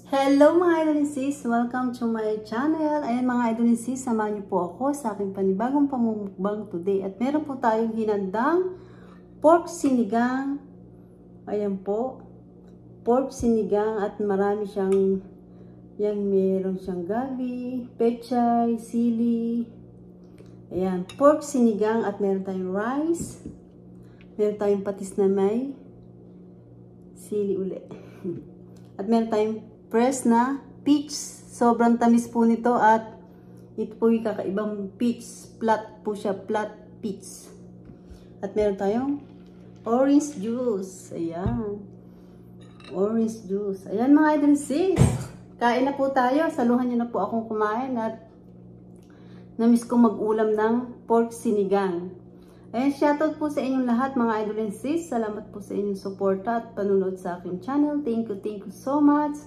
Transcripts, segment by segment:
Hello mga idol and sis! Welcome to my channel. Ayan mga idol and sis, samahan niyo po ako sa aking panibagong pamumukbang today. At meron po tayong hinandang pork sinigang. Ayan po, pork sinigang at marami siyang, meron siyang gabi, pechay, sili. Ayan, pork sinigang at meron tayong rice. Meron tayong patis na may sili uli. At meron tayong fresh na peach. Sobrang tamis po nito at ito po yung kakaibang peach. Flat po siya, flat peach. At meron tayong orange juice. Ayan. Orange juice. Ayan mga idol sis. Kain na po tayo. Saluhan nyo na po akong kumain at namiss ko mag-ulam ng pork sinigang. Ayan, shoutout po sa inyong lahat mga idol and sis. Salamat po sa inyong suporta at panunod sa aking channel. Thank you so much.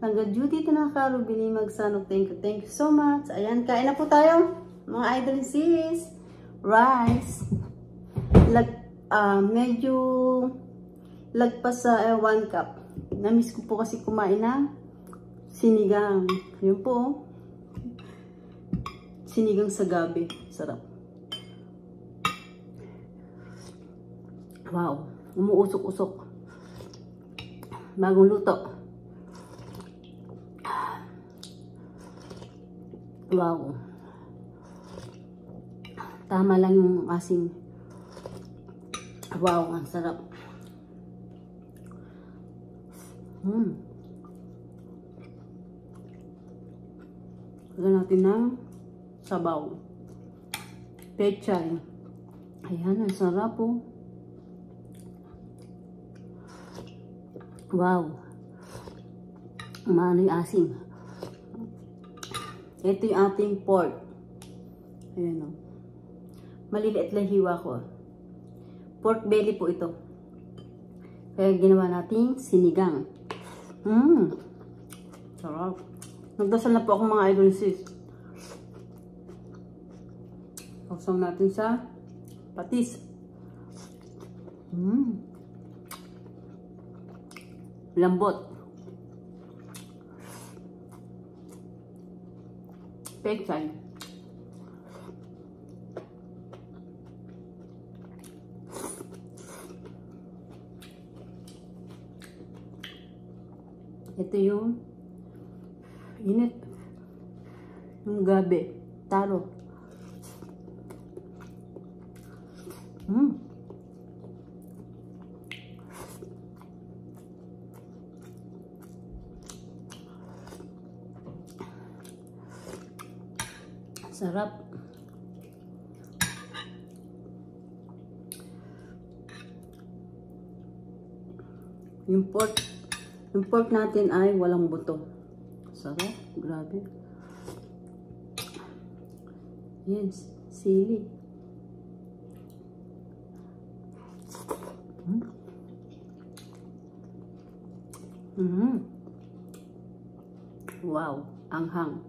Hanggang duty ito na karubili magsanok. Thank you so much. Ayan, kain na po tayo mga idol and sis. Rice. Medyo lagpas sa 1 cup. Namiss ko po kasi kumain ng sinigang. Yun po. Sinigang sa gabi. Sarap. Wow. Umuusok-usok. Bagong luto. Wow. Tama lang yung asin. Wow, ang sarap. Lagyan natin ng sabaw. Pechay. Ayan, ang sarap po. Wow. Maano yung asin. Ito yung ating pork. Ayan o. Maliliit lang hiwa ko. Pork belly po ito. Kaya ginawa nating sinigang. Sarap. Nagdasal na po ako mga idol sis. Sausaw natin sa patis. Lambot. Pechay. Ito yung init. Yung gabi. Taro. Sarap. Yung pork natin ay walang buto. Sarap. Grabe. Yes. Sili. Wow. Anghang.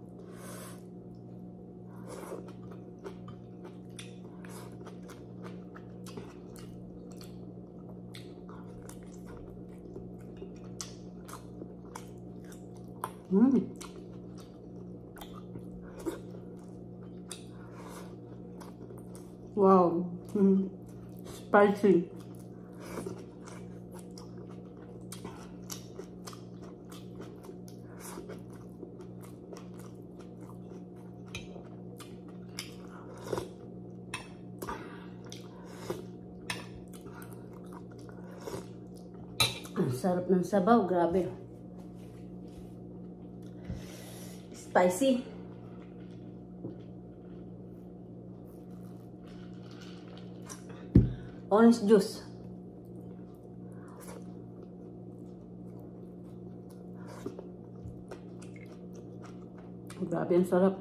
Wow. Spicy. Ang sarap ng sabaw, grabe. Spicy. Orange juice. Grabe, ang sarap.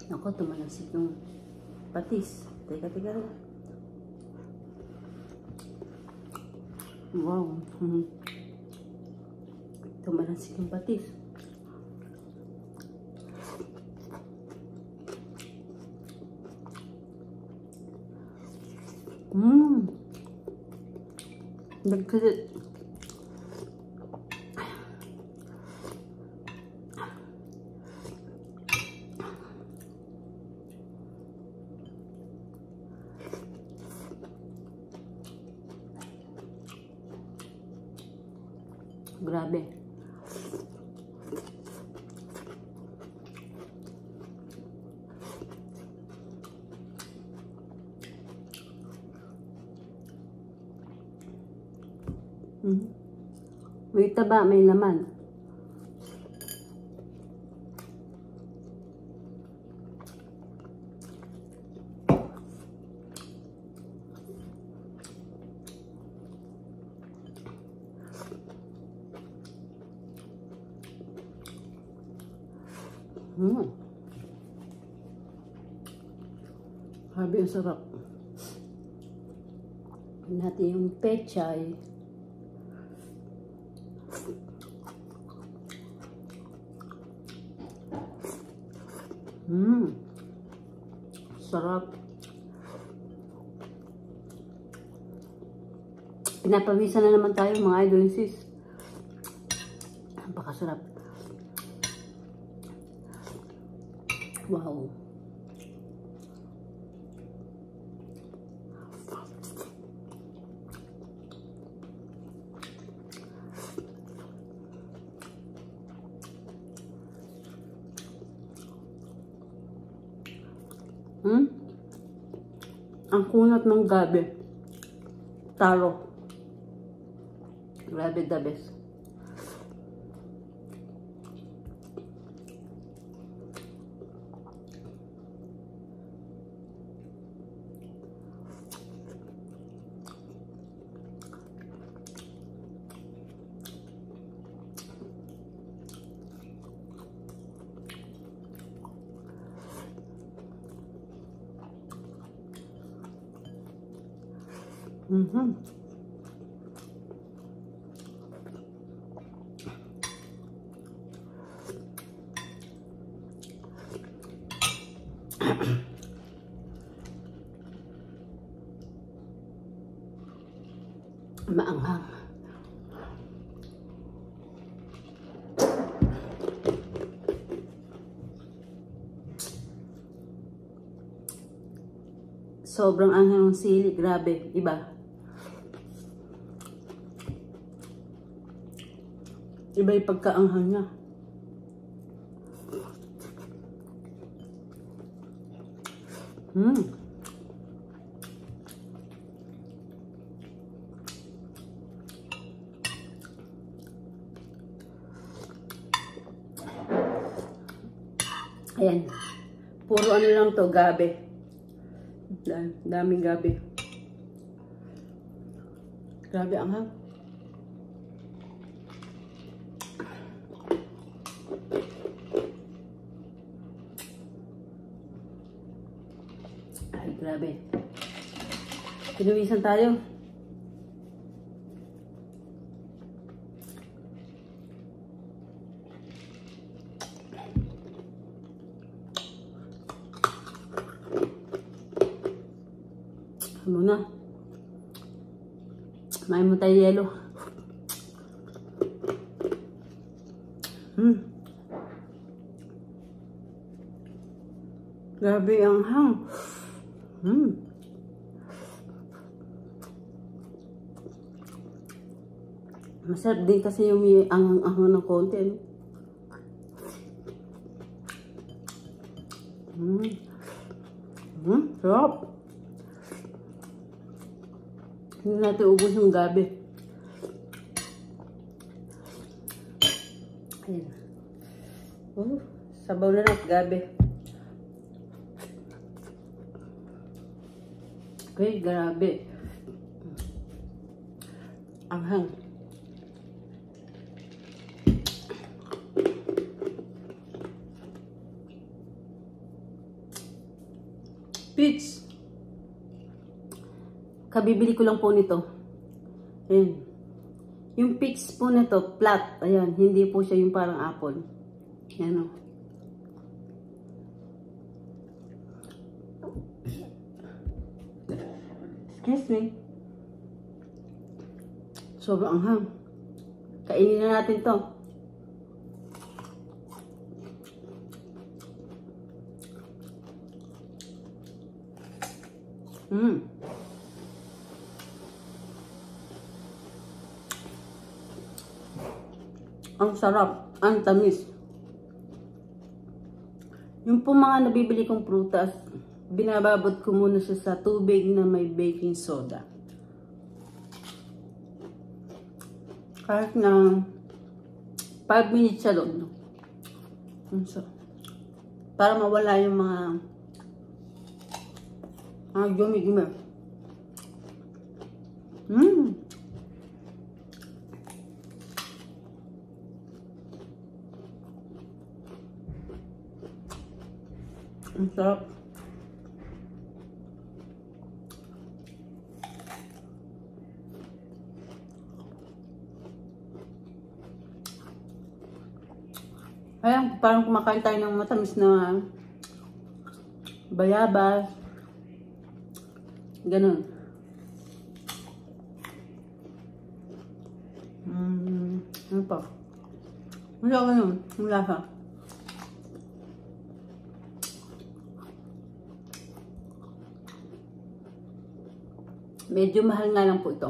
Ako, tumalasik yung patis. Teka. Wow. Tumalasik yung patis. Nagkalit. Grabe. May taba, may laman. Grabe, ang sarap. Natin yung pechay. Sarap. Pinapawisan na naman tayo mga idol and sis. Napakasarap. Wow. Ang kunat ng gabi. Taro. Grabe, the best. Maanghang. Sobrang anghang ng sili. Grabe. Iba. Iba yung pagkaanghang niya. Ayan. Puro ano lang to, gabi. Daming gabi. Grabe anghang. Ay, grabe. Pinuwisan tayo. Muna. May mo tayo yelo. Grabe ang hang. Masarap din kasi yung may angang-angang ng konti. Sarap. Hindi natin ubos yung gabi. Ayan. Sabaw na natin gabi. Okay, grabe. Anghang. Peach. Kabibili ko lang po nito. Ayan. Yung peach po nito, flat. Ayan, hindi po siya yung parang apple. Ayan o. Excuse me. Sobrang anghang. Kainin na natin to. Ang sarap, ang tamis. Yung po mga nabibili kong prutas, binababad ko muna siya sa tubig na may baking soda. Kahit na 5 minutes siya doon. So, para mawala yung mga gumi-gumi. Ang sarap. Ayan, parang kumakain tayo ng matamis na bayabas. Ganun. Ano pa? Wala ganun. Ang lasa. Medyo mahal nga lang po ito.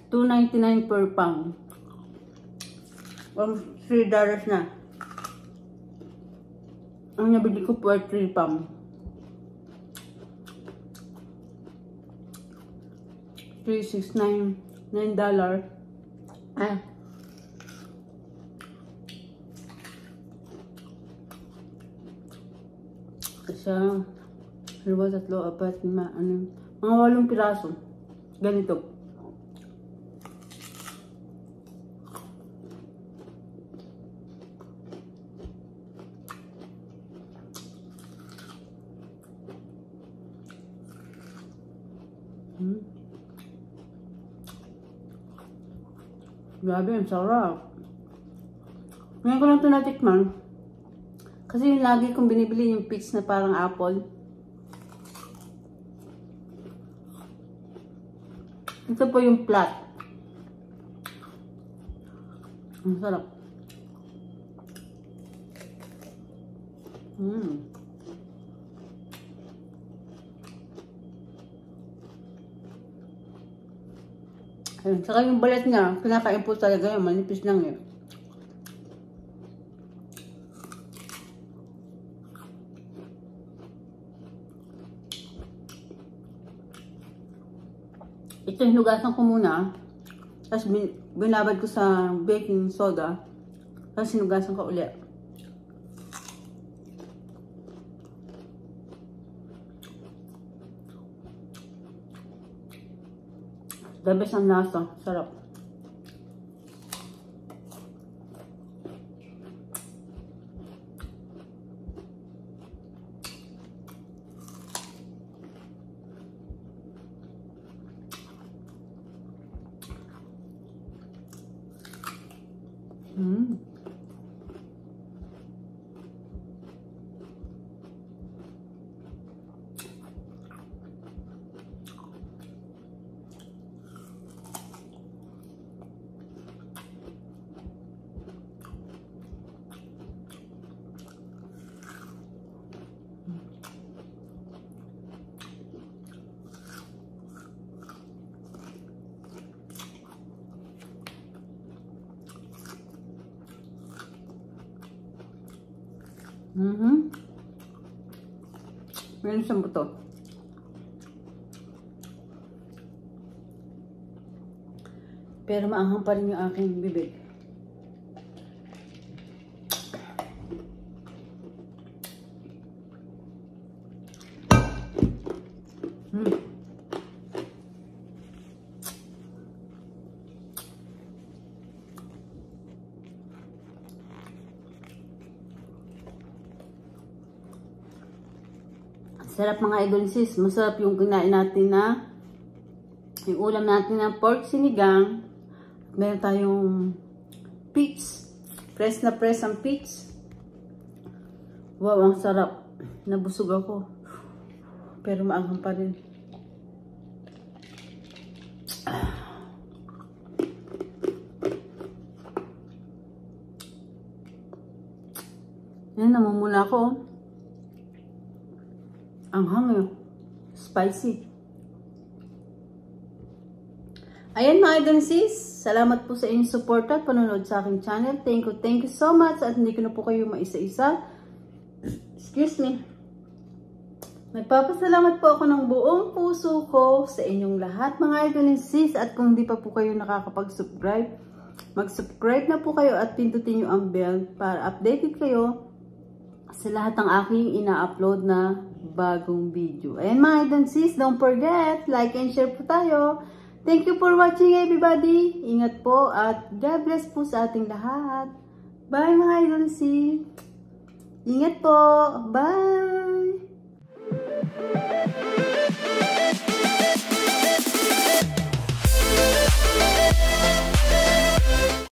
$2.99 per pound. $3 na. Ang nabili ko po ay 3 pound. $3.69. $9. Isa, 2, 3, 4, 5, 6, mga 8 piraso. Ganito. Grabe, ang sarap. Ngayon ko lang ito natikman. Kasi yung lagi kong binibili yung peach na parang apple. Ito po yung flat. Ang sarap. Ayun, saka yung balat niya, kinakain po talaga yun, manipis lang yun. Ito hinugasan ko muna, tapos binabad ko sa baking soda, tapos hinugasan ko ulit. The best ang lasa, sarap. Meron siyang buto. Pero maanghang pa rin yung aking bibig. Sarap mga idol sis. Masarap yung kinain natin na yung ulam natin na pork sinigang. Meron tayong peach. Press na press ang peach. Wow, ang sarap. Nabusog ako. Pero maanghang pa rin. Yan, namumula ako. Anghang eh. Spicy. Ayan mga idol sis, salamat po sa inyong support at panonood sa aking channel. Thank you so much at hindi ko na po kayo maisa-isa. Excuse me. Nagpapasalamat po ako ng buong puso ko sa inyong lahat mga idol sis at kung hindi pa po kayo nakakapag-subscribe, mag-subscribe na po kayo at pindutin nyo ang bell para updated kayo sa lahat ng aking ina-upload na bagong video. Ayan mga idol sis, don't forget, like and share po tayo. Thank you for watching everybody. Ingat po at God bless po sa ating lahat. Bye mga idol sis. Ingat po. Bye.